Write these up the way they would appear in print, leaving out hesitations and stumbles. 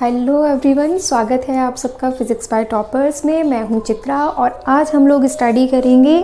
Hello everyone, स्वागत है आप सबका फिज़िक्स बाय टॉपर्स में। मैं हूं चित्रा और आज हम लोग स्टडी करेंगे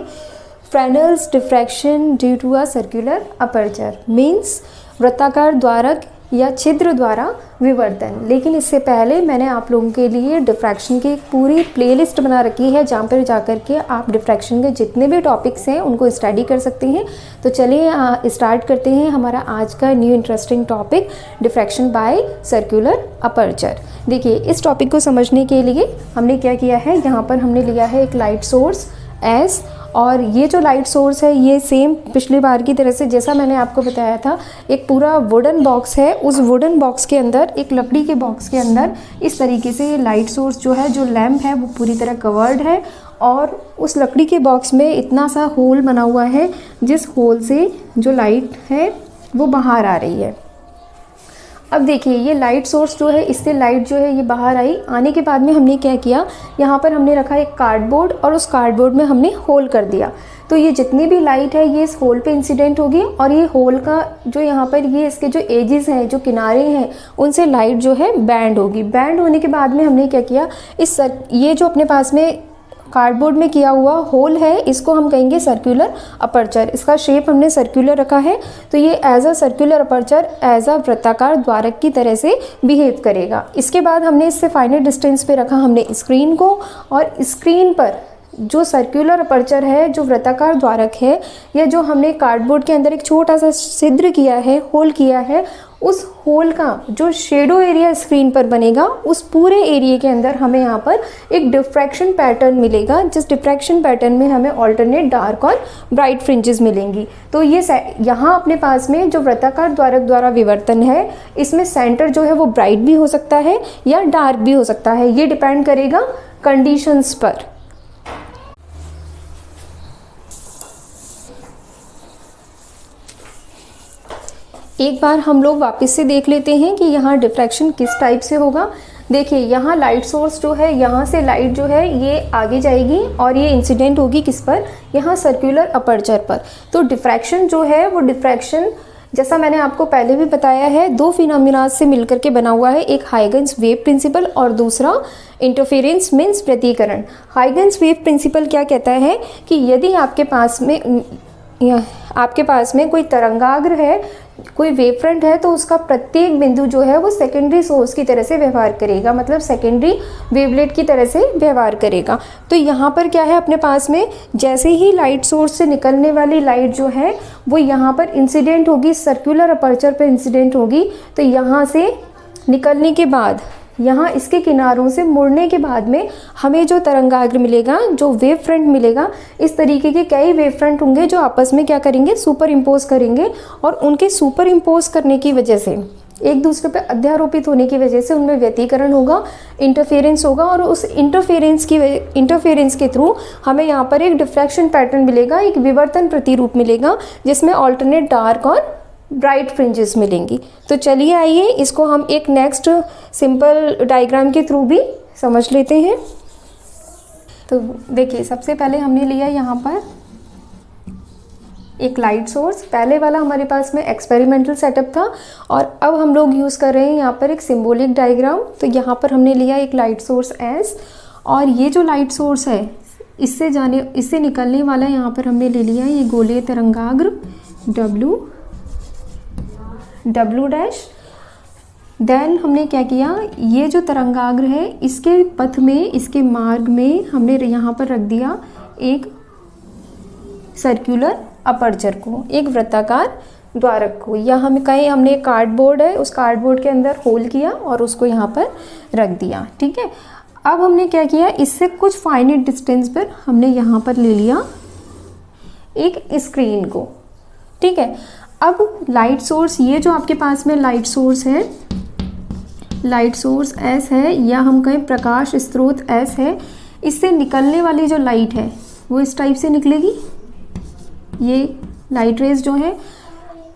Fresnel's diffraction due to a circular aperture, means वृत्ताकार द्वारक या छिद्र द्वारा विवर्तन। लेकिन इससे पहले मैंने आप लोगों के लिए डिफ्रैक्शन की एक पूरी प्लेलिस्ट बना रखी है जहाँ पर जाकर के आप डिफ्रैक्शन के जितने भी टॉपिक्स हैं उनको स्टडी कर सकते हैं। तो चलिए स्टार्ट करते हैं हमारा आज का new interesting topic, diffraction by circular aperture. देखिए, इस टॉपिक को समझने के लिए हमने क्या किया है, यहाँ पर हमने लिया है एक लाइट सोर्स एस, और ये जो लाइट सोर्स है ये सेम पिछली बार की तरह से जैसा मैंने आपको बताया था, एक पूरा वुडन बॉक्स है। उस वुडन बॉक्स के अंदर, एक लकड़ी के बॉक्स के अंदर इस तरीके से ये लाइट सोर्स जो है, जो लैंप है, वो पूरी तरह कवर्ड है और उस लकड़ी के बॉक्स में इतना सा होल बना हुआ है जिस होल से जो लाइट है वो बाहर आ रही है। अब देखिए, ये लाइट सोर्स जो है, इससे लाइट जो है ये बाहर आई। आने के बाद में हमने क्या किया, यहाँ पर हमने रखा एक कार्डबोर्ड और उस कार्डबोर्ड में हमने होल कर दिया। तो ये जितनी भी लाइट है ये इस होल पे इंसिडेंट होगी और ये होल का जो यहाँ पर ये इसके जो एजेस हैं, जो किनारे हैं, उनसे लाइट जो है बैंड होगी। बैंड होने के बाद में हमने क्या किया, ये जो अपने पास में कार्डबोर्ड में किया हुआ होल है, इसको हम कहेंगे सर्कुलर अपर्चर। इसका शेप हमने सर्कुलर रखा है, तो ये as a circular aperture, as a वृत्ताकार द्वारक की तरह से बिहेव करेगा। इसके बाद हमने इससे फाइनल डिस्टेंस पे रखा हमने स्क्रीन को, और स्क्रीन पर जो सर्कुलर अपर्चर है, जो वृत्ताकार द्वारक है, या जो हमने कार्डबोर्ड के अंदर एक छोटा सा छिद्र किया है, होल किया है, उस होल का जो शेडो एरिया स्क्रीन पर बनेगा, उस पूरे एरिया के अंदर हमें यहाँ पर एक डिफ्रैक्शन पैटर्न मिलेगा, जिस डिफ्रैक्शन पैटर्न में हमें ऑल्टरनेट डार्क और ब्राइट फ्रिंजेस मिलेंगी। तो ये यहाँ अपने पास में जो वृत्ताकार द्वारक द्वारा विवर्तन है, इसमें सेंटर जो है वो ब्राइट भी हो सकता है या डार्क भी हो सकता है। ये डिपेंड करेगा कंडीशंस पर। एक बार हम लोग वापस से देख लेते हैं कि यहाँ डिफ्रैक्शन किस टाइप से होगा। देखिए, यहाँ लाइट सोर्स जो है, यहाँ से लाइट जो है ये आगे जाएगी और ये इंसिडेंट होगी किस पर, यहाँ सर्कुलर अपर्चर पर। तो डिफ्रैक्शन जो है वो डिफ्रैक्शन, जैसा मैंने आपको पहले भी बताया है, दो फिनोमिना से मिलकर के बना हुआ है। एक हाइगन्स वेव प्रिंसिपल और दूसरा इंटरफेरेंस मीन्स व्यतिकरण। हाइगन्स वेव प्रिंसिपल क्या कहता है कि यदि आपके पास में कोई तरंगाग्र है, कोई वेव फ्रंट है, तो उसका प्रत्येक बिंदु जो है वो सेकेंडरी सोर्स की तरह से व्यवहार करेगा, मतलब सेकेंडरी वेवलेट की तरह से व्यवहार करेगा। तो यहाँ पर क्या है, अपने पास में जैसे ही लाइट सोर्स से निकलने वाली लाइट जो है वो यहाँ पर इंसिडेंट होगी, सर्कुलर अपर्चर पर इंसिडेंट होगी। तो यहाँ से निकलने के बाद, यहाँ इसके किनारों से मुड़ने के बाद में हमें जो तरंगाग्र मिलेगा, जो वेव फ्रंट मिलेगा, इस तरीके के कई वेव फ्रंट होंगे जो आपस में क्या करेंगे, सुपर इम्पोज करेंगे। और उनके सुपर इम्पोज करने की वजह से, एक दूसरे पर अध्यारोपित होने की वजह से उनमें व्यतिकरण होगा, इंटरफेरेंस होगा, और उस इंटरफेरेंस के थ्रू हमें यहाँ पर एक डिफ्रैक्शन पैटर्न मिलेगा, एक विवर्तन प्रतिरूप मिलेगा, जिसमें ऑल्टरनेट डार्क और ब्राइट फ्रिंजेस मिलेंगी। तो चलिए आइए इसको हम एक नेक्स्ट सिंपल डायग्राम के थ्रू भी समझ लेते हैं। तो देखिए, सबसे पहले हमने लिया यहाँ पर एक लाइट सोर्स। पहले वाला हमारे पास में एक्सपेरिमेंटल सेटअप था और अब हम लोग यूज़ कर रहे हैं यहाँ पर एक सिंबॉलिक डायग्राम। तो यहाँ पर हमने लिया एक लाइट सोर्स एस, और ये जो लाइट सोर्स है इससे निकलने वाला यहाँ पर हमने ले लिया है ये गोलीय तरंगाग्र W डैश। देन हमने क्या किया, ये जो तरंगाग्र है इसके पथ में, इसके मार्ग में हमने यहाँ पर रख दिया एक सर्कुलर अपर्चर को, एक वृत्ताकार द्वारक को। या हमने कार्डबोर्ड है, उस कार्डबोर्ड के अंदर होल किया और उसको यहाँ पर रख दिया। ठीक है, अब हमने क्या किया, इससे कुछ फाइनाइट डिस्टेंस पर हमने यहाँ पर ले लिया एक स्क्रीन को। ठीक है, अब लाइट सोर्स, ये जो आपके पास में लाइट सोर्स है, लाइट सोर्स एस है, या हम कहें प्रकाश स्रोत एस है, इससे निकलने वाली जो लाइट है वो इस टाइप से निकलेगी, ये लाइट रेज जो है।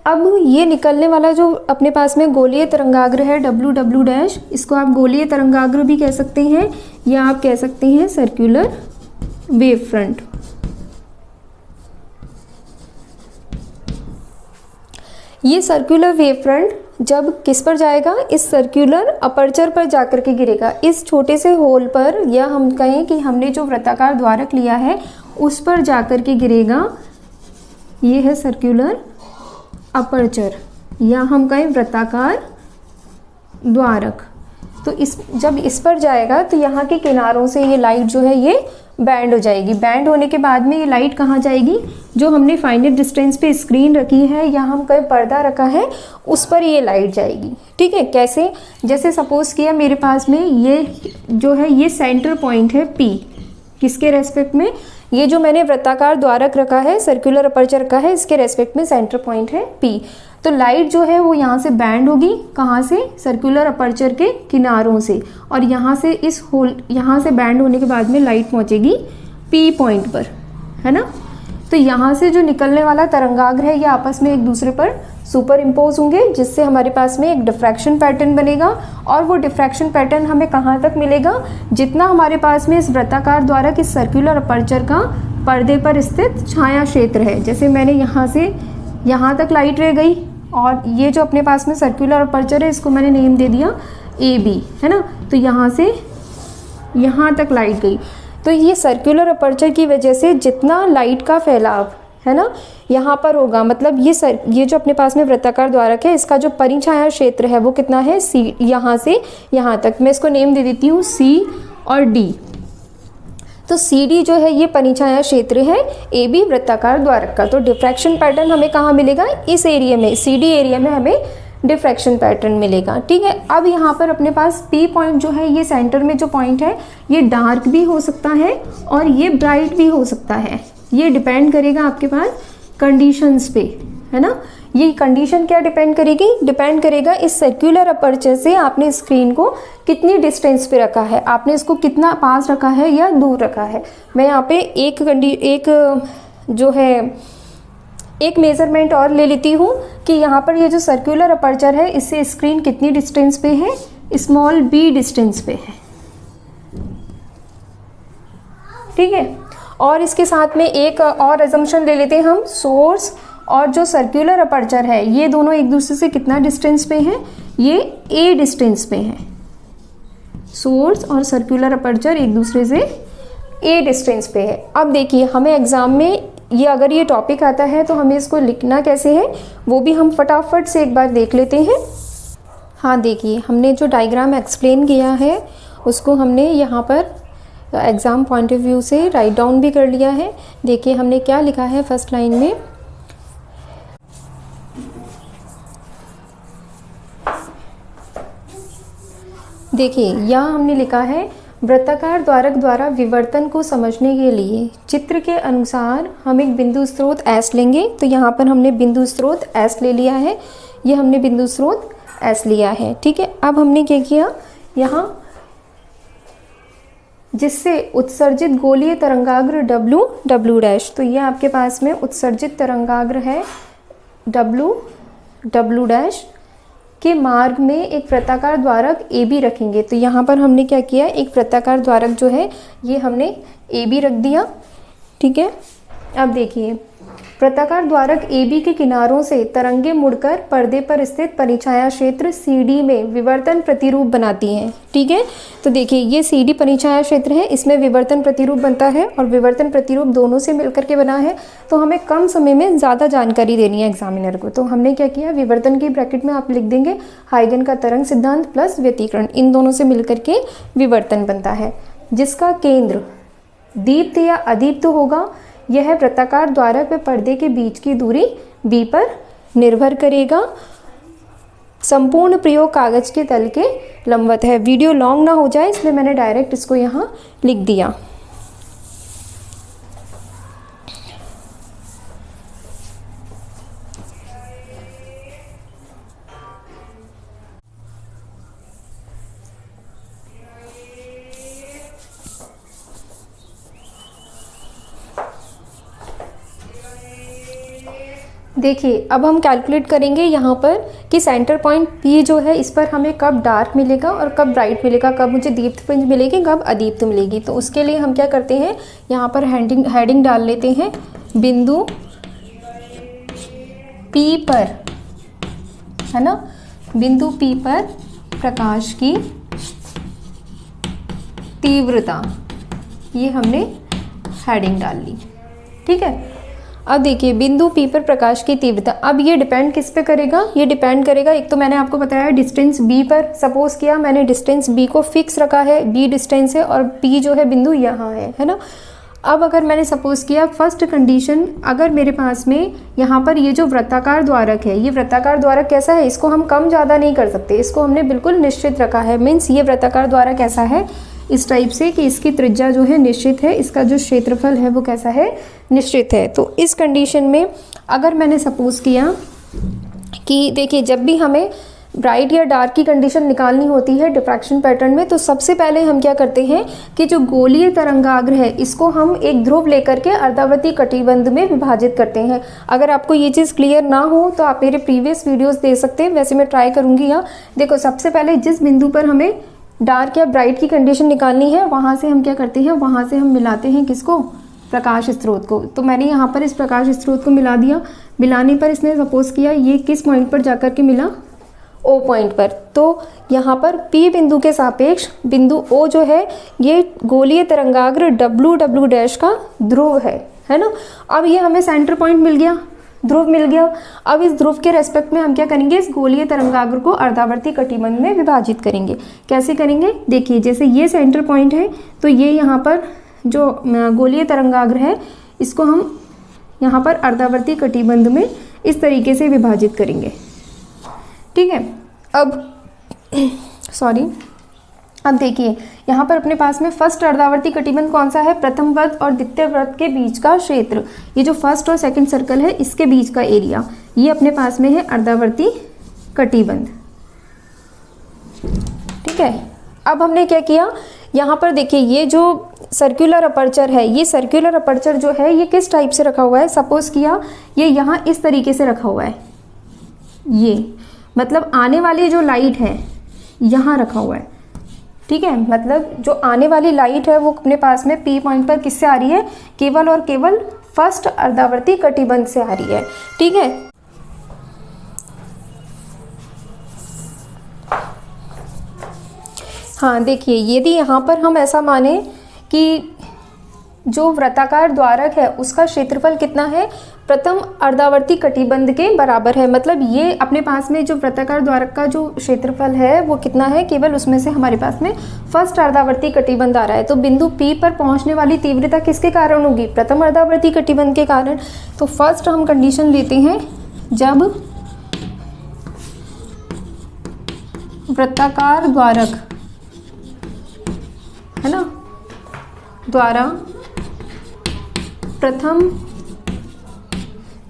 अब ये निकलने वाला जो अपने पास में गोलीय तरंगाग्र है W डैश, इसको आप गोलीय तरंगाग्र भी कह सकते हैं या आप कह सकते हैं सर्कुलर वेव फ्रंट। ये सर्कुलर वेव फ्रंट जब किस पर जाएगा, इस सर्कुलर अपर्चर पर जाकर के गिरेगा, इस छोटे से होल पर, या हम कहें कि हमने जो वृत्ताकार द्वारक लिया है उस पर जाकर के गिरेगा। ये है सर्कुलर अपर्चर, या हम कहें वृत्ताकार द्वारक। तो जब इस पर जाएगा तो यहाँ के किनारों से ये लाइट जो है ये बैंड हो जाएगी। बैंड होने के बाद में ये लाइट कहाँ जाएगी, जो हमने फाइनाइट डिस्टेंस पे स्क्रीन रखी है या हम कहीं पर्दा रखा है उस पर ये लाइट जाएगी। ठीक है, कैसे, जैसे सपोज किया मेरे पास में ये जो है ये सेंटर पॉइंट है P, किसके रेस्पेक्ट में, ये जो मैंने वृत्ताकार द्वारक रखा है, सर्कुलर अपर्चर रखा है, इसके रेस्पेक्ट में सेंटर पॉइंट है P। तो लाइट जो है वो यहाँ से बैंड होगी, कहाँ से, सर्कुलर अपर्चर के किनारों से, और यहाँ से इस होल, यहाँ से बैंड होने के बाद में लाइट पहुँचेगी P पॉइंट पर, है ना। तो यहाँ से जो निकलने वाला तरंगाग्र है ये आपस में एक दूसरे पर सुपर इम्पोज होंगे, जिससे हमारे पास में एक डिफ्रैक्शन पैटर्न बनेगा। और वो डिफ्रैक्शन पैटर्न हमें कहाँ तक मिलेगा, जितना हमारे पास में इस वृत्ताकार द्वारक, इस सर्कुलर अपर्चर का पर्दे पर स्थित छाया क्षेत्र है। जैसे मैंने यहाँ से यहाँ तक लाइट रह गई, और ये जो अपने पास में सर्कुलर अपर्चर है इसको मैंने नेम दे दिया AB, है ना। तो यहाँ से यहाँ तक लाइट गई। तो ये सर्कुलर अपर्चर की वजह से जितना लाइट का फैलाव है ना यहाँ पर होगा, मतलब ये जो अपने पास में वृत्ताकार द्वारक है इसका जो परिछाया क्षेत्र है वो कितना है, C, यहाँ से यहाँ तक। मैं इसको नेम दे देती हूँ C और D। तो CD जो है ये परिछाया क्षेत्र है AB वृत्ताकार द्वारक का। तो डिफ्रैक्शन पैटर्न हमें कहाँ मिलेगा, इस एरिया में, CD एरिया में हमें डिफ्रैक्शन पैटर्न मिलेगा। ठीक है, अब यहाँ पर अपने पास P पॉइंट जो है, ये सेंटर में जो पॉइंट है ये डार्क भी हो सकता है और ये ब्राइट भी हो सकता है। ये डिपेंड करेगा आपके पास कंडीशंस पे, है ना। ये कंडीशन क्या डिपेंड करेगी, डिपेंड करेगा इस सर्कुलर अपर्चर से आपने स्क्रीन को कितनी डिस्टेंस पे रखा है, आपने इसको कितना पास रखा है या दूर रखा है। मैं यहाँ पे एक मेज़रमेंट और ले लेती हूँ कि यहाँ पर ये जो सर्कुलर अपर्चर है इससे स्क्रीन कितनी डिस्टेंस पे है, स्मॉल b डिस्टेंस पे है। ठीक है, और इसके साथ में एक और अजम्पशन ले लेते हैं हम, सोर्स और जो सर्कुलर अपर्चर है ये दोनों एक दूसरे से कितना डिस्टेंस पे हैं, ये a डिस्टेंस पे हैं। सोर्स और सर्कुलर अपर्चर एक दूसरे से a डिस्टेंस पे है। अब देखिए हमें एग्जाम में ये अगर ये टॉपिक आता है तो हमें इसको लिखना कैसे है वो भी हम फटाफट से एक बार देख लेते हैं। हाँ देखिए, हमने जो डायग्राम एक्सप्लेन किया है उसको हमने यहाँ पर एग्ज़ाम पॉइंट ऑफ व्यू से राइट डाउन भी कर लिया है। देखिए हमने क्या लिखा है फर्स्ट लाइन में, देखिए यहाँ हमने लिखा है वृत्ताकार द्वारक द्वारा विवर्तन को समझने के लिए चित्र के अनुसार हम एक बिंदु स्रोत S लेंगे। तो यहाँ पर हमने बिंदु स्रोत S ले लिया है, ये हमने बिंदु स्रोत S लिया है। ठीक है, अब हमने क्या किया, यहाँ जिससे उत्सर्जित गोलीय तरंगाग्र W तो ये आपके पास में उत्सर्जित तरंगाग्र है W के मार्ग में एक वृत्ताकार द्वारक AB रखेंगे। तो यहाँ पर हमने क्या किया, एक वृत्ताकार द्वारक जो है ये हमने AB रख दिया। ठीक है, अब देखिए वृत्ताकार द्वारक AB के किनारों से तरंगे मुड़कर पर्दे पर स्थित परिछाया क्षेत्र CD में विवर्तन प्रतिरूप बनाती हैं। ठीक है, तो देखिए ये CD परिछाया क्षेत्र है, इसमें विवर्तन प्रतिरूप बनता है और विवर्तन प्रतिरूप दोनों से मिलकर के बना है। तो हमें कम समय में ज़्यादा जानकारी देनी है एग्जामिनर को। तो हमने क्या किया, विवर्तन की ब्रैकेट में आप लिख देंगे हाइगन का तरंग सिद्धांत प्लस व्यतिकरण, इन दोनों से मिलकर के विवर्तन बनता है, जिसका केंद्र दीप्त या अदीप्त होगा। यह वृत्ताकार द्वारक व पर्दे के बीच की दूरी b पर निर्भर करेगा। संपूर्ण प्रयोग कागज के तल के लंबवत है। वीडियो लॉन्ग ना हो जाए इसलिए मैंने डायरेक्ट इसको यहाँ लिख दिया। देखिए अब हम कैलकुलेट करेंगे यहाँ पर कि सेंटर पॉइंट P जो है इस पर हमें कब डार्क मिलेगा और कब ब्राइट मिलेगा, कब मुझे दीप्त पुंज मिलेगी, कब अदीप्त मिलेगी। तो उसके लिए हम क्या करते हैं, यहाँ पर हेडिंग डाल लेते हैं बिंदु P पर, है ना। बिंदु P पर प्रकाश की तीव्रता, ये हमने हेडिंग डाल ली। ठीक है, अब देखिए बिंदु P पर प्रकाश की तीव्रता, अब ये डिपेंड किस पे करेगा, ये डिपेंड करेगा, एक तो मैंने आपको बताया डिस्टेंस B पर, सपोज किया मैंने डिस्टेंस B को फिक्स रखा है, B डिस्टेंस है और P जो है बिंदु यहाँ है ना। अब अगर मैंने सपोज किया फर्स्ट कंडीशन, अगर मेरे पास में यहाँ पर ये जो वृत्ताकार द्वारक है, ये वृत्ताकार द्वारक कैसा है, इसको हम कम ज़्यादा नहीं कर सकते, इसको हमने बिल्कुल निश्चित रखा है। मीन्स ये वृत्ताकार द्वारक कैसा है, इस टाइप से कि इसकी त्रिज्या जो है निश्चित है, इसका जो क्षेत्रफल है वो कैसा है, निश्चित है। तो इस कंडीशन में अगर मैंने सपोज किया कि देखिए जब भी हमें ब्राइट या डार्क की कंडीशन निकालनी होती है डिफ्रैक्शन पैटर्न में, तो सबसे पहले हम क्या करते हैं कि जो गोलीय तरंगाग्र है इसको हम एक ध्रुव लेकर के अर्धावर्ती कटिबंध में विभाजित करते हैं। अगर आपको ये चीज़ क्लियर ना हो तो आप मेरे प्रीवियस वीडियोस देख सकते हैं, वैसे मैं ट्राई करूँगी। यहाँ देखो सबसे पहले जिस बिंदु पर हमें डार्क या ब्राइट की कंडीशन निकालनी है वहाँ से हम क्या करते हैं, वहाँ से हम मिलाते हैं किसको, प्रकाश स्रोत को। तो मैंने यहाँ पर इस प्रकाश स्रोत को मिला दिया, मिलाने पर इसने सपोज किया ये किस पॉइंट पर जाकर के मिला, O पॉइंट पर। तो यहाँ पर P बिंदु के सापेक्ष बिंदु O जो है ये गोलीय तरंगाग्र W डैश का ध्रुव है ना। अब ये हमें सेंटर पॉइंट मिल गया, ध्रुव मिल गया। अब इस ध्रुव के रेस्पेक्ट में हम क्या करेंगे, इस गोलीय तरंगाग्र को अर्धावर्ती कटिबंध में विभाजित करेंगे। कैसे करेंगे, देखिए जैसे ये सेंटर पॉइंट है तो ये यहाँ पर जो गोलीय तरंगाग्र है इसको हम यहाँ पर अर्धावर्ती कटिबंध में इस तरीके से विभाजित करेंगे। ठीक है, अब अब देखिए यहाँ पर अपने पास में फर्स्ट अर्धावर्ती कटिबंध कौन सा है, प्रथम वृत्त और द्वितीय वृत्त के बीच का क्षेत्र, ये जो फर्स्ट और सेकंड सर्कल है इसके बीच का एरिया, ये अपने पास में है अर्धावर्ती कटिबंध। ठीक है, अब हमने क्या किया, यहाँ पर देखिए ये जो सर्कुलर अपर्चर है, ये सर्कुलर अपर्चर जो है ये किस टाइप से रखा हुआ है, सपोज किया ये यहाँ इस तरीके से रखा हुआ है, ये मतलब आने वाली जो लाइट है यहाँ रखा हुआ है। ठीक है, मतलब जो आने वाली लाइट है वो अपने पास में P पॉइंट पर किससे आ रही है, केवल और केवल फर्स्ट अर्धावर्ती कटिबंध से आ रही है। ठीक है, हाँ देखिए यदि यहाँ पर हम ऐसा माने कि जो वृत्ताकार द्वारक है उसका क्षेत्रफल कितना है, प्रथम अर्धावर्ती कटिबंध के बराबर है, मतलब ये अपने पास में जो वृत्ताकार द्वारक का जो क्षेत्रफल है वो कितना है, केवल उसमें से हमारे पास में फर्स्ट अर्धावर्ती कटिबंध आ रहा है। तो बिंदु P पर पहुंचने वाली तीव्रता किसके कारण होगी, प्रथम अर्धावर्ती कटिबंध के कारण। तो फर्स्ट हम कंडीशन लेते हैं, जब वृत्ताकार द्वारक है ना द्वारा प्रथम,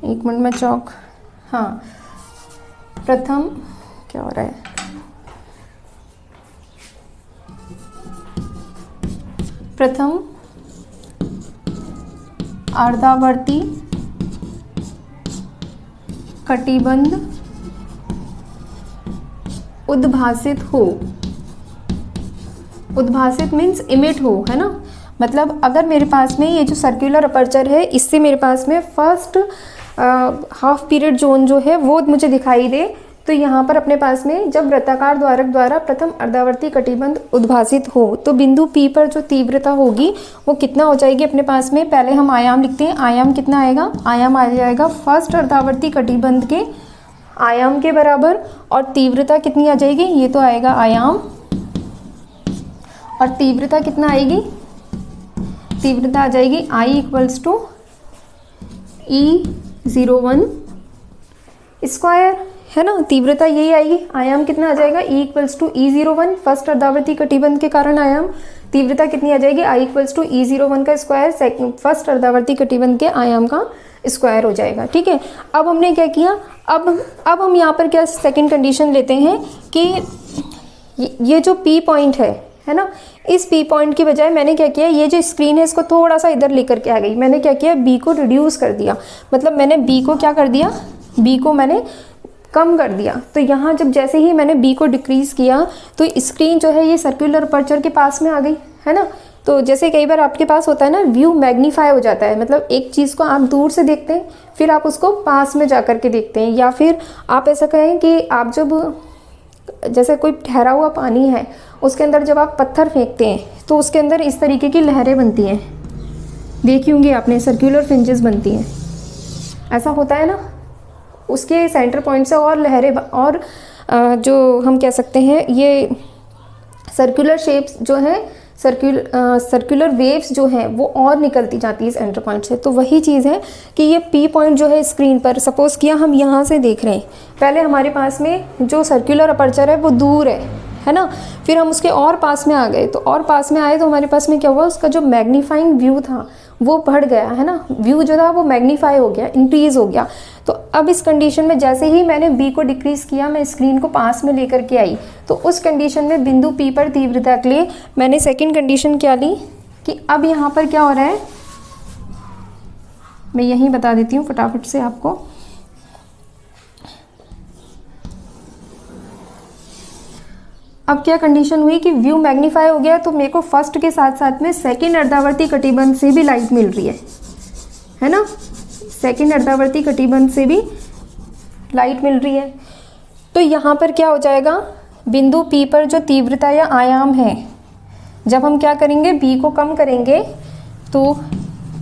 एक मिनट में चौक, हाँ प्रथम क्या हो रहा है, प्रथम अर्धावर्ती कटिबंध उद्भासित हो, उद्भासित मीन्स इमिट हो, है ना। मतलब अगर मेरे पास में ये जो सर्कुलर अपर्चर है इससे मेरे पास में फर्स्ट हाफ पीरियड जोन जो है वो मुझे दिखाई दे, तो यहाँ पर अपने पास में जब वृत्ताकार द्वारक द्वारा प्रथम अर्धावर्ती कटिबंध उद्भासित हो तो बिंदु P पर जो तीव्रता होगी वो कितना हो जाएगी अपने पास में, पहले हम आयाम लिखते हैं, आयाम कितना आएगा, आयाम आ जाएगा फर्स्ट अर्धावर्ती कटिबंध के आयाम के बराबर, और तीव्रता कितनी आ जाएगी, ये तो आएगा आयाम, और तीव्रता कितना आएगी, तीव्रता आ जाएगी I equals to E01 square, है ना। तीव्रता यही आएगी, आयाम कितना आ जाएगा E equals to E01, first अर्धावर्ती कटिबंध के कारण आयाम, तीव्रता कितनी आ जाएगी I इक्वल्स टू E01 का स्क्वायर, फर्स्ट अर्धावर्ती कटिबंध के आयाम का स्क्वायर हो जाएगा। ठीक है, अब हमने क्या किया, अब हम यहाँ पर क्या सेकंड कंडीशन लेते हैं कि ये जो P पॉइंट है ना, इस P पॉइंट की बजाय मैंने क्या किया, ये जो स्क्रीन है इसको थोड़ा सा इधर लेकर के आ गई, मैंने क्या किया, B को रिड्यूस कर दिया, मतलब मैंने B को क्या कर दिया, B को मैंने कम कर दिया। तो यहाँ जब जैसे ही मैंने B को डिक्रीज किया तो स्क्रीन जो है ये सर्कुलर अपर्चर के पास में आ गई, है ना। तो जैसे कई बार आपके पास होता है ना, व्यू मैग्नीफाई हो जाता है, मतलब एक चीज़ को आप दूर से देखते हैं फिर आप उसको पास में जा कर के देखते हैं, या फिर आप ऐसा कहें कि आप जब जैसे कोई ठहरा हुआ पानी है, उसके अंदर जब आप पत्थर फेंकते हैं तो उसके अंदर इस तरीके की लहरें बनती हैं, देखी होंगी आपने, सर्कुलर फ्रिंजेस बनती हैं, ऐसा होता है ना। उसके सेंटर पॉइंट से और लहरें और जो हम कह सकते हैं ये सर्कुलर शेप्स जो हैं, सर्कुलर वेव्स जो हैं वो और निकलती जाती है इस सेंटर पॉइंट से। तो वही चीज़ है कि ये पी पॉइंट जो है स्क्रीन पर, सपोज़ किया हम यहाँ से देख रहे हैं, पहले हमारे पास में जो सर्कुलर अपर्चर है वो दूर है ना, फिर हम उसके और पास में आ गए, तो और पास में आए तो हमारे पास में क्या हुआ, उसका जो मैग्नीफाइंग व्यू था वो बढ़ गया, है ना, व्यू जो था वो मैग्नीफाई हो गया, इंक्रीज़ हो गया। तो अब इस कंडीशन में जैसे ही मैंने बी को डिक्रीज़ किया, मैं स्क्रीन को पास में लेकर के आई, तो उस कंडीशन में बिंदु पी पर तीव्रता के लिए मैंने सेकंड कंडीशन क्या ली कि अब यहाँ पर क्या हो रहा है, मैं यहीं बता देती हूँ फटाफट से आपको। अब क्या कंडीशन हुई कि व्यू मैग्नीफाई हो गया, तो मेरे को फर्स्ट के साथ साथ में सेकंड अर्धावर्ती कटिबंध से भी लाइट मिल रही है ना, सेकंड अर्धावर्ती कटिबंध से भी लाइट मिल रही है। तो यहाँ पर क्या हो जाएगा, बिंदु P पर जो तीव्रता या आयाम है, जब हम क्या करेंगे, B को कम करेंगे, तो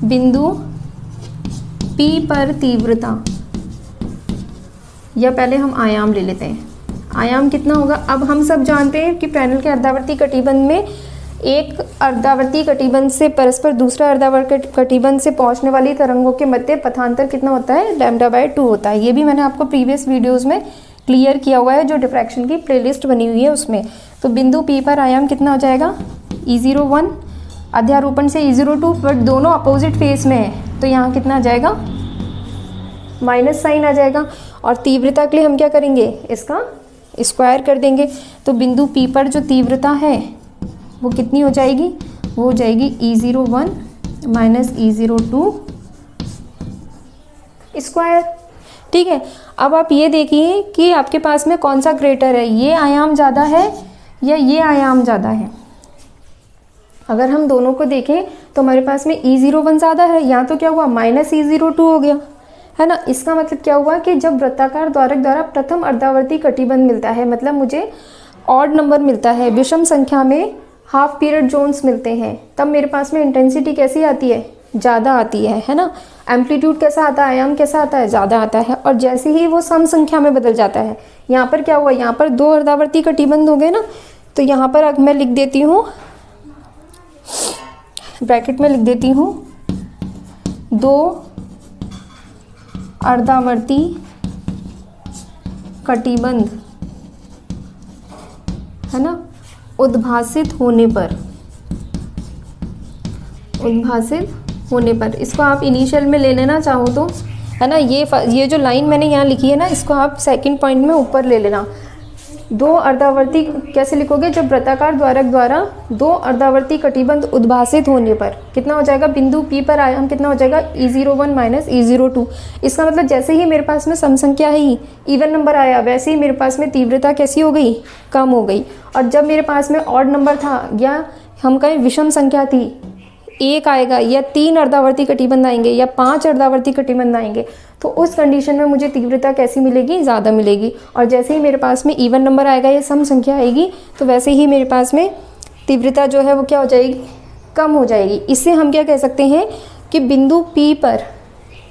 बिंदु P पर तीव्रता, या पहले हम आयाम ले लेते हैं, आयाम कितना होगा। अब हम सब जानते हैं कि फ्रेनेल के अर्धावर्ती कटिबंध में एक अर्धावर्ती कटिबंध से परस्पर दूसरा अर्धावर्ती कटिबंध से पहुंचने वाली तरंगों के मध्य पथांतर कितना होता है, λ/2 होता है। ये भी मैंने आपको प्रीवियस वीडियोस में क्लियर किया हुआ है, जो डिफ्रैक्शन की प्लेलिस्ट बनी हुई है उसमें। तो बिंदु P पर आयाम कितना हो जाएगा, E01, अध्यारोपण से E02, बट दोनों अपोजिट फेस में है, तो यहाँ कितना आ जाएगा, माइनस साइन आ जाएगा। और तीव्रता के लिए हम क्या करेंगे, इसका स्क्वायर कर देंगे, तो बिंदु P पर जो तीव्रता है वो कितनी हो जाएगी, वो हो जाएगी E01 माइनस E02 स्क्वायर। ठीक है, अब आप ये देखिए कि आपके पास में कौन सा ग्रेटर है, ये आयाम ज़्यादा है या ये आयाम ज़्यादा है। अगर हम दोनों को देखें तो हमारे पास में E01 ज़्यादा है, यहाँ तो क्या हुआ, माइनस E02 हो गया, है ना। इसका मतलब क्या हुआ कि जब वृत्ताकार द्वारक द्वारा प्रथम अर्धावर्ती कटिबंध मिलता है, मतलब मुझे ऑड नंबर मिलता है, विषम संख्या में हाफ पीरियड जोन्स मिलते हैं, तब मेरे पास में इंटेंसिटी कैसी आती है, ज़्यादा आती है ना। एम्पलीट्यूड कैसा आता है, आयाम कैसा आता है, ज़्यादा आता है। और जैसे ही वो सम संख्या में बदल जाता है, यहाँ पर क्या हुआ, यहाँ पर दो अर्धावर्ती कटिबंध हो गए ना, तो यहाँ पर अब मैं लिख देती हूँ, ब्रैकेट में लिख देती हूँ, दो अर्धावर्ती कटिबंध, है ना, उद्भासित होने पर, इसको आप इनिशियल में ले लेना चाहो तो, है ना। ये जो लाइन मैंने यहाँ लिखी है ना, इसको आप सेकंड पॉइंट में ऊपर ले लेना। दो अर्धावर्ती कैसे लिखोगे, जब वृत्ताकार द्वारक द्वारा दो अर्धावर्ती कटिबंध उद्भासित होने पर कितना हो जाएगा, बिंदु P पर आयाम कितना हो जाएगा, E01 माइनस E02। इसका मतलब जैसे ही मेरे पास में सम संख्या है, इवन नंबर आया, वैसे ही मेरे पास में तीव्रता कैसी हो गई, कम हो गई। और जब मेरे पास में ऑड नंबर था या हम कहें विषम संख्या थी, एक आएगा या तीन अर्धावर्ती कटिबंध आएंगे या पांच अर्धावर्ती कटिबंध आएंगे, तो उस कंडीशन में मुझे तीव्रता कैसी मिलेगी, ज़्यादा मिलेगी। और जैसे ही मेरे पास में इवन नंबर आएगा या सम संख्या आएगी, तो वैसे ही मेरे पास में तीव्रता जो है वो क्या हो जाएगी, कम हो जाएगी। इससे हम क्या कह सकते हैं कि बिंदु P पर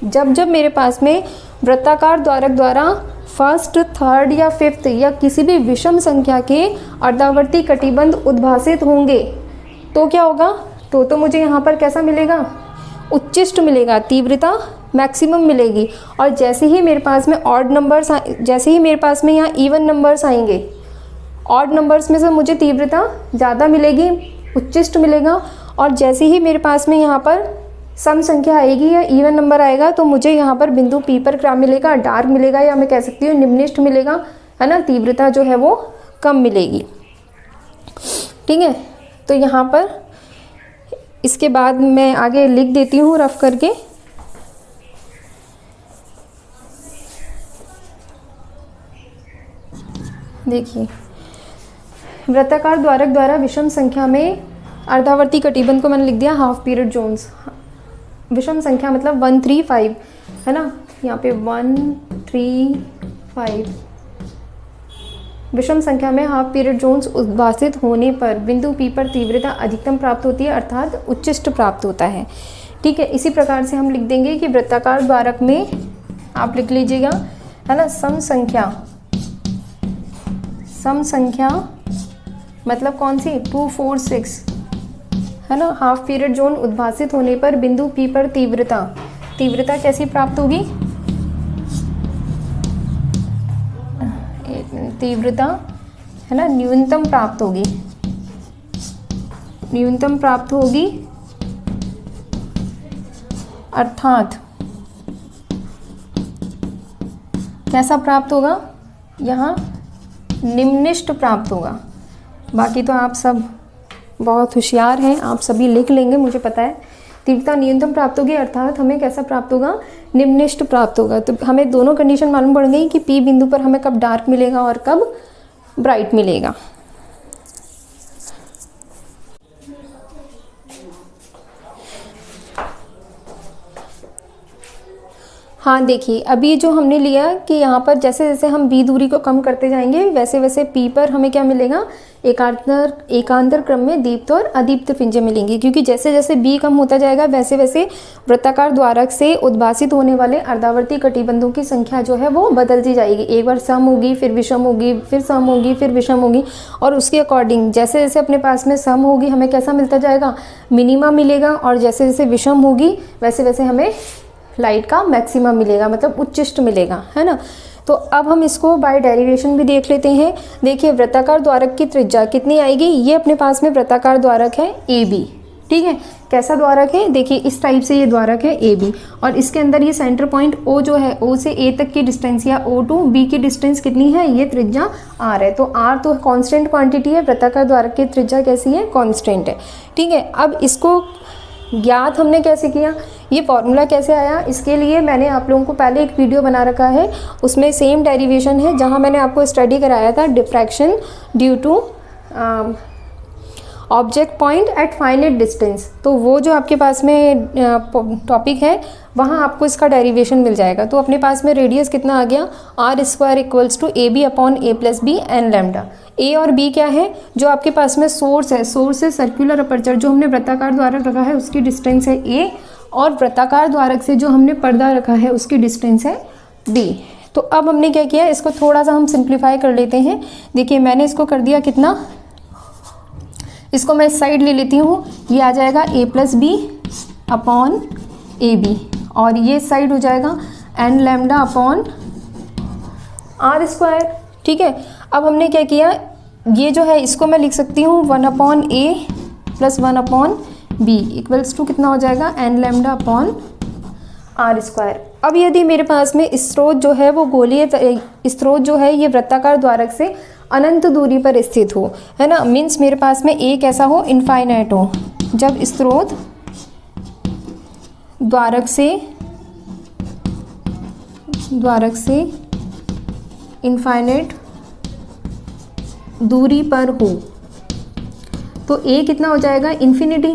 जब मेरे पास में वृत्ताकार द्वारक द्वारा फर्स्ट, थर्ड या फिफ्थ या किसी भी विषम संख्या के अर्धावर्ती कटिबंध उद्भासित होंगे, तो क्या होगा, तो मुझे यहाँ पर कैसा मिलेगा, उच्चिष्ट मिलेगा, तीव्रता मैक्सिमम मिलेगी। और जैसे ही मेरे पास में ऑड नंबर्स, जैसे ही मेरे पास में यहाँ इवन नंबर्स आएंगे, ऑड नंबर्स में से मुझे तीव्रता ज़्यादा मिलेगी, उच्चिष्ट मिलेगा। और जैसे ही मेरे पास में यहाँ पर सम संख्या आएगी या इवन नंबर आएगा, तो मुझे यहाँ पर बिंदु P पर क्या मिलेगा, डार्क मिलेगा, या मैं कह सकती हूँ निम्निष्ठ मिलेगा, है ना, तीव्रता जो है वो कम मिलेगी। ठीक है, तो यहाँ पर इसके बाद मैं आगे लिख देती हूँ रफ करके। देखिए, वृत्ताकार द्वारक द्वारा विषम संख्या में अर्धावर्ती कटिबंध को मैंने लिख दिया हाफ पीरियड जोन्स। विषम संख्या मतलब 1 3 5, है ना, यहाँ पे 1 3 5, विषम संख्या में हाफ पीरियड जोन्स उद्भासित होने पर बिंदु P पर तीव्रता अधिकतम प्राप्त होती है, अर्थात उच्चिष्ट प्राप्त होता है। ठीक है, इसी प्रकार से हम लिख देंगे कि वृत्ताकार द्वारक में आप लिख लीजिएगा, है ना, सम संख्या मतलब कौन सी, 2, 4, 6, है ना। हाफ पीरियड जोन उद्भासित होने पर बिंदु P पर तीव्रता कैसी प्राप्त होगी, तीव्रता, है ना, न्यूनतम प्राप्त होगी, अर्थात कैसा प्राप्त होगा, यहाँ निम्निष्ट प्राप्त होगा। बाकी तो आप सब बहुत होशियार हैं, आप सभी लिख लेंगे, मुझे पता है। तीव्रता न्यूनतम प्राप्त होगी, अर्थात हमें कैसा प्राप्त होगा, निम्निष्ट प्राप्त होगा। तो हमें दोनों कंडीशन मालूम पड़ गई कि P बिंदु पर हमें कब डार्क मिलेगा और कब ब्राइट मिलेगा। हाँ देखिए, अभी जो हमने लिया कि यहाँ पर जैसे जैसे हम B दूरी को कम करते जाएंगे वैसे वैसे P पर हमें क्या मिलेगा, एकांतर क्रम में दीप्त और अदीप्त पिंजे मिलेंगी, क्योंकि जैसे जैसे B कम होता जाएगा वैसे वैसे वृत्ताकार द्वारक से उद्भासित होने वाले अर्धावर्ती कटिबंधों की संख्या जो है वो बदलती जाएगी। एक बार सम होगी, फिर विषम होगी, फिर सम होगी, फिर विषम होगी, और उसके अकॉर्डिंग जैसे जैसे अपने पास में सम होगी हमें कैसा मिलता जाएगा, मिनिमा मिलेगा, और जैसे जैसे विषम होगी वैसे वैसे हमें लाइट का मैक्सिमम मिलेगा, मतलब उच्चिष्ट मिलेगा, है ना। तो अब हम इसको बाय डेरिवेशन भी देख लेते हैं। देखिए, वृत्ताकार द्वारक की त्रिज्या कितनी आएगी, ये अपने पास में वृत्ताकार द्वारक है AB, ठीक है। कैसा द्वारक है, देखिए इस टाइप से ये द्वारक है AB, और इसके अंदर ये सेंटर पॉइंट O जो है, O से A तक की डिस्टेंस या O टू B की डिस्टेंस कितनी है, ये त्रिज्या R है। तो R तो कांस्टेंट क्वांटिटी है, वृत्ताकार द्वारक की त्रिज्या कैसी है, कांस्टेंट है, ठीक है। अब इसको ज्ञात हमने कैसे किया, ये फॉर्मूला कैसे आया, इसके लिए मैंने आप लोगों को पहले एक वीडियो बना रखा है, उसमें सेम डेरिवेशन है, जहां मैंने आपको स्टडी कराया था diffraction due to object point at finite distance. तो वो जो आपके पास में टॉपिक है वहाँ आपको इसका डेरिवेशन मिल जाएगा। तो अपने पास में रेडियस कितना आ गया, R² equals to AB upon A plus B N lambda. A और B क्या है, जो आपके पास में सोर्स है, सोर्स से सर्कुलर अपर्चर जो हमने वृत्ताकार द्वारक रखा है उसकी डिस्टेंस है A, और वृत्ताकार द्वारक से जो हमने पर्दा रखा है उसकी डिस्टेंस है D। तो अब हमने क्या किया, इसको थोड़ा सा हम सिंप्लीफाई कर लेते हैं। देखिए मैंने इसको कर दिया कितना, इसको मैं इस साइड ले लेती हूँ, ये आ जाएगा A plus B upon AB, और ये साइड हो जाएगा एन लैम्डा अपॉन R², ठीक है। अब हमने क्या किया, ये जो है इसको मैं लिख सकती हूँ 1 upon A plus 1 upon B equals to कितना हो जाएगा, एन लैम्डा अपॉन R²। अब यदि मेरे पास में स्रोत जो है वो गोलीय स्रोत जो है ये वृत्ताकार द्वारक से अनंत दूरी पर स्थित हो, है ना, मीन्स मेरे पास में एक ऐसा हो इनफाइनाइट हो, जब स्रोत द्वारक से इनफाइनाइट दूरी पर हो, तो A कितना हो जाएगा, इन्फिनिटी,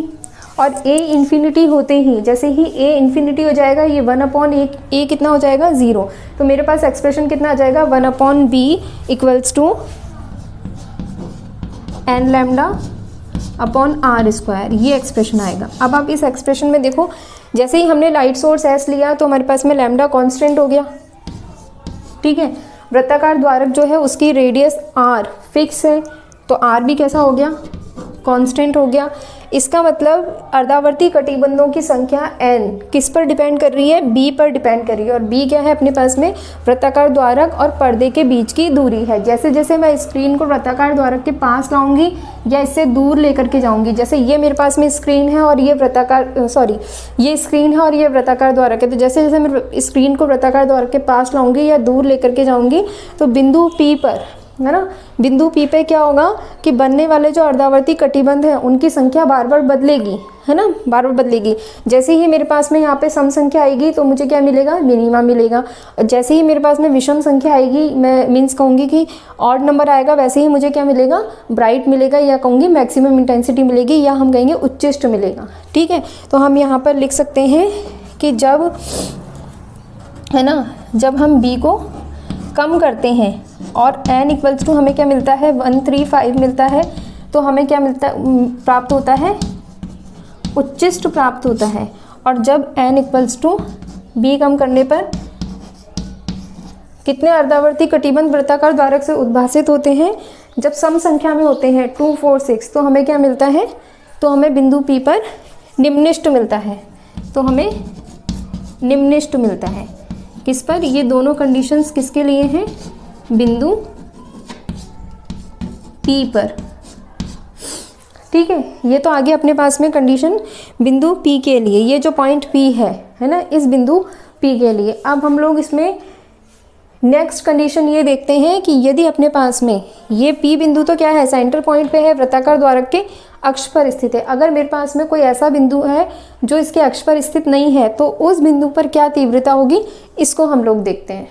और A इन्फिनिटी होते ही जैसे ही A इन्फिनिटी हो जाएगा ये 1 अपॉन A कितना हो जाएगा, 0। तो मेरे पास एक्सप्रेशन कितना आ जाएगा, 1 upon B equals to n lambda upon R², ये एक्सप्रेशन आएगा। अब आप इस एक्सप्रेशन में देखो, जैसे ही हमने लाइट सोर्स S लिया तो हमारे पास में लैम्डा कांस्टेंट हो गया, ठीक है। वृत्ताकार द्वारक जो है उसकी रेडियस R फिक्स है, तो R भी कैसा हो गया, कांस्टेंट हो गया। इसका मतलब अर्धावर्ती कटिबंधों की संख्या n किस पर डिपेंड कर रही है, B पर डिपेंड कर रही है, और B क्या है अपने पास में वृत्ताकार द्वारक और पर्दे के बीच की दूरी है। जैसे जैसे मैं स्क्रीन को वृत्ताकार द्वारक के पास लाऊंगी या इससे दूर लेकर के जाऊंगी, जैसे ये मेरे पास में स्क्रीन है और ये ये स्क्रीन है और ये वृत्ताकार द्वारक है, तो जैसे जैसे मैं स्क्रीन को वृत्ताकार द्वारक के पास लाऊंगी या दूर लेकर के जाऊंगी तो बिंदु P पर, है ना, बिंदु P पे क्या होगा कि बनने वाले जो अर्धावर्ती कटिबंध हैं उनकी संख्या बार बार बदलेगी, है ना, बार बार बदलेगी। जैसे ही मेरे पास में यहाँ पे सम संख्या आएगी तो मुझे क्या मिलेगा, मिनिमा मिलेगा। जैसे ही मेरे पास में विषम संख्या आएगी, मैं मीन्स कहूँगी कि ऑड नंबर आएगा, वैसे ही मुझे क्या मिलेगा, ब्राइट मिलेगा, या कहूँगी मैक्सिमम इंटेंसिटी मिलेगी, या हम कहेंगे उच्चिष्ट मिलेगा, ठीक है। तो हम यहाँ पर लिख सकते हैं कि जब, है ना, जब हम B को कम करते हैं और n इक्वल्स टू हमें क्या मिलता है 135 मिलता है, तो हमें क्या मिलता प्राप्त होता है, उच्चिष्ट प्राप्त होता है। और जब n इक्वल्स टू b कम करने पर कितने अर्धावर्ती कटिबंध वृत्ताकार द्वारक से उद्भासित होते हैं, जब सम संख्या में होते हैं 2, 4, 6, तो हमें क्या मिलता है, तो हमें बिंदु P पर निम्निष्ट मिलता है, तो हमें निम्निष्ट मिलता है। किस पर, ये दोनों कंडीशंस किसके लिए हैं, बिंदु P पर। ठीक है, ये तो आगे अपने पास में कंडीशन बिंदु P के लिए, ये जो पॉइंट P है ना, इस बिंदु P के लिए। अब हम लोग इसमें नेक्स्ट कंडीशन ये देखते हैं कि यदि अपने पास में ये P बिंदु तो क्या है, सेंटर पॉइंट पे है, वृत्ताकार द्वारक के अक्ष पर स्थित है। अगर मेरे पास में कोई ऐसा बिंदु है जो इसके अक्ष पर स्थित नहीं है, तो उस बिंदु पर क्या तीव्रता होगी, इसको हम लोग देखते हैं।